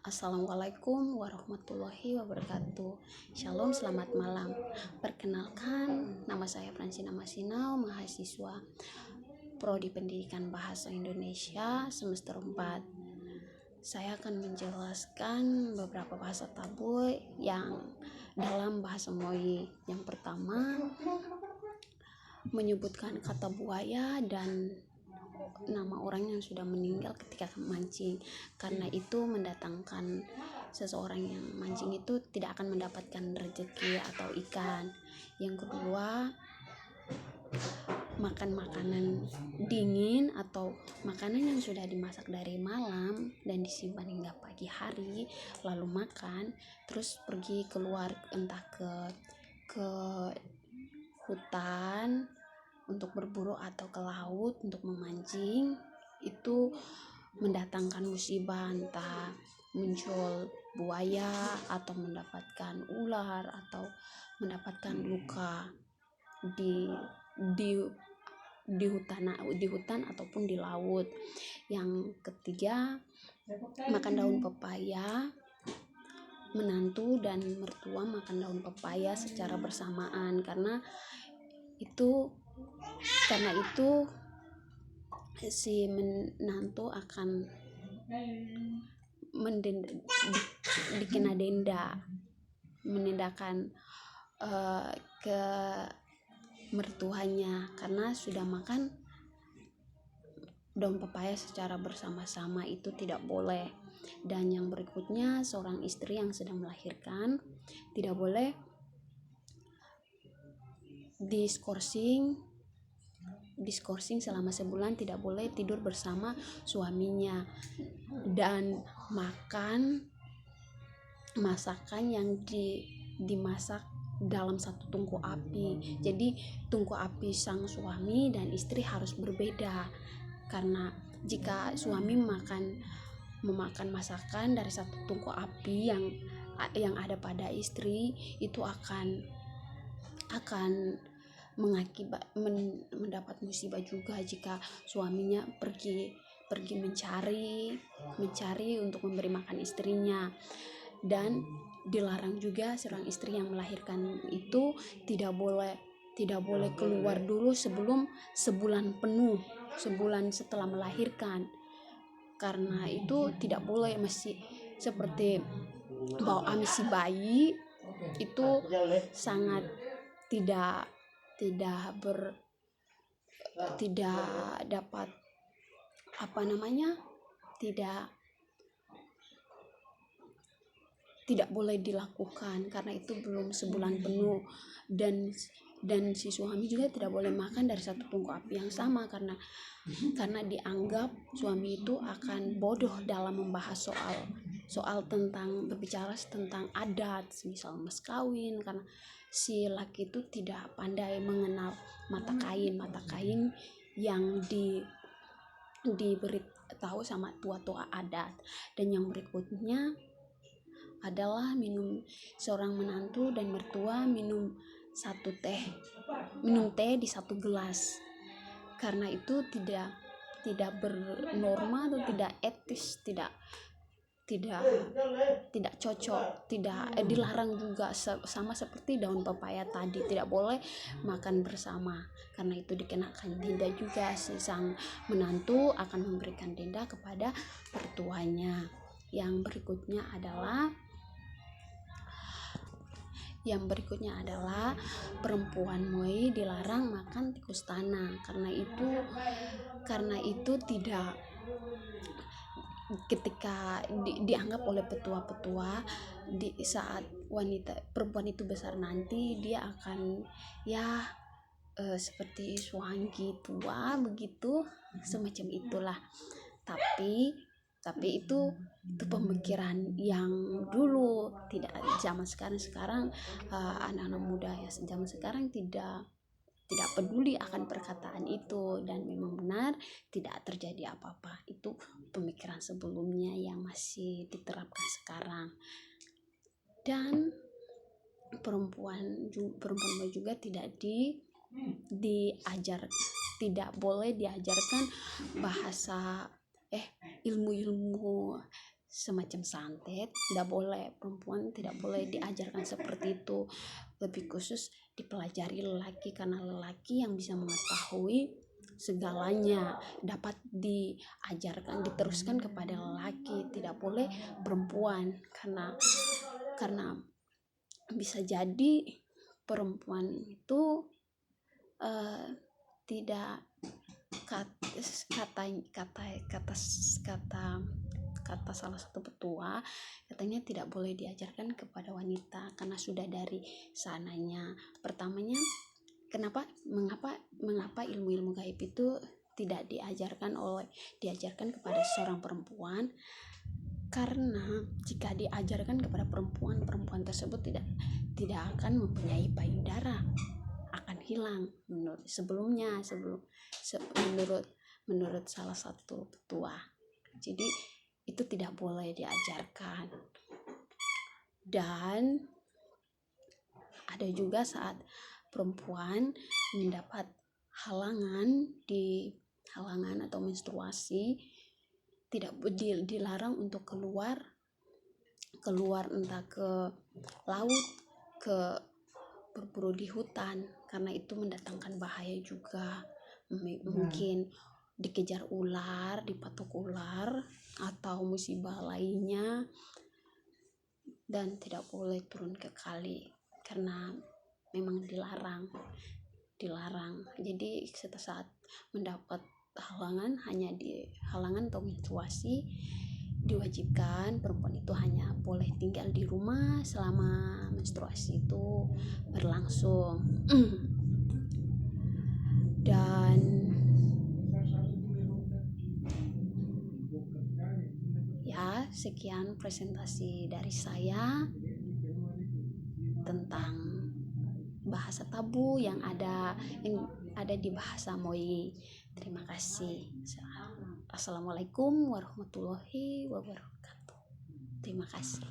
Assalamualaikum warahmatullahi wabarakatuh. Shalom, selamat malam. Perkenalkan, nama saya Fransina Masinau, mahasiswa Prodi Pendidikan Bahasa Indonesia semester 4. Saya akan menjelaskan beberapa bahasa tabu yang dalam bahasa Moi. Yang pertama, menyebutkan kata buaya dan nama orang yang sudah meninggal ketika mancing, karena itu mendatangkan seseorang yang mancing itu tidak akan mendapatkan rezeki atau ikan. Yang kedua, makan makanan dingin atau makanan yang sudah dimasak dari malam dan disimpan hingga pagi hari, lalu makan terus pergi keluar entah ke hutan untuk berburu atau ke laut untuk memancing, itu mendatangkan musibah, entah muncul buaya atau mendapatkan ular atau mendapatkan luka di hutan ataupun di laut. Yang ketiga, makan daun pepaya. Menantu dan mertua makan daun pepaya secara bersamaan, karena itu si menantu akan dikena denda, menandakan ke mertuanya karena sudah makan daun pepaya secara bersama-sama, itu tidak boleh. Dan yang berikutnya, seorang istri yang sedang melahirkan tidak boleh diskorsing selama sebulan, tidak boleh tidur bersama suaminya dan makan masakan yang dimasak dalam satu tungku api. Jadi tungku api sang suami dan istri harus berbeda, karena jika suami memakan masakan dari satu tungku api yang ada pada istri, itu akan mendapat musibah juga jika suaminya pergi mencari untuk memberi makan istrinya. Dan dilarang juga seorang istri yang melahirkan itu tidak boleh keluar dulu sebelum sebulan penuh, sebulan setelah melahirkan, karena itu tidak boleh, masih seperti bau amis si bayi, itu sangat tidak dapat tidak boleh dilakukan karena itu belum sebulan penuh. Dan si suami juga tidak boleh makan dari satu tungku api yang sama, karena dianggap suami itu akan bodoh dalam membahas soal tentang berbicara tentang adat, misal mas kawin, karena si laki itu tidak pandai mengenal mata kain yang diberitahu sama tua-tua adat. Dan yang berikutnya adalah seorang menantu dan mertua minum teh di satu gelas, karena itu tidak bernorma atau tidak etis, tidak cocok, dilarang juga, sama seperti daun pepaya tadi, tidak boleh makan bersama, karena itu dikenakan denda juga. Si sang menantu akan memberikan denda kepada mertuanya. Yang berikutnya adalah perempuan Moi dilarang makan tikus tanah, karena itu tidak, ketika dianggap oleh petua-petua, di saat perempuan itu besar nanti dia akan seperti suanggi tua begitu, semacam itulah. Tapi itu pemikiran yang dulu, tidak zaman sekarang anak-anak muda ya zaman sekarang tidak peduli akan perkataan itu, dan memang benar tidak terjadi apa-apa. Itu pemikiran sebelumnya yang masih diterapkan sekarang. Dan perempuan juga tidak boleh diajarkan bahasa ilmu-ilmu semacam santet, tidak boleh, perempuan tidak boleh diajarkan seperti itu. Lebih khusus dipelajari lelaki, karena lelaki yang bisa mengetahui segalanya, dapat diajarkan, diteruskan kepada lelaki, tidak boleh perempuan, karena bisa jadi perempuan itu tidak kata salah satu petua, katanya tidak boleh diajarkan kepada wanita karena sudah dari sananya. Pertamanya, mengapa ilmu-ilmu gaib itu tidak diajarkan kepada seorang perempuan? Karena jika diajarkan kepada perempuan tersebut tidak akan mempunyai payudara, akan hilang menurut salah satu petua. Jadi itu tidak boleh diajarkan. Dan ada juga saat perempuan mendapat halangan atau menstruasi, tidak dilarang untuk keluar entah ke laut, ke berburu di hutan, karena itu mendatangkan bahaya juga. Mungkin dikejar ular, dipatok ular, atau musibah lainnya. Dan tidak boleh turun ke kali karena memang dilarang. Jadi saat mendapat halangan atau menstruasi, diwajibkan perempuan itu hanya boleh tinggal di rumah selama menstruasi itu berlangsung. Dan ya, sekian presentasi dari saya tentang bahasa tabu yang ada di bahasa Moi. Terima kasih. Assalamualaikum warahmatullahi wabarakatuh. Terima kasih.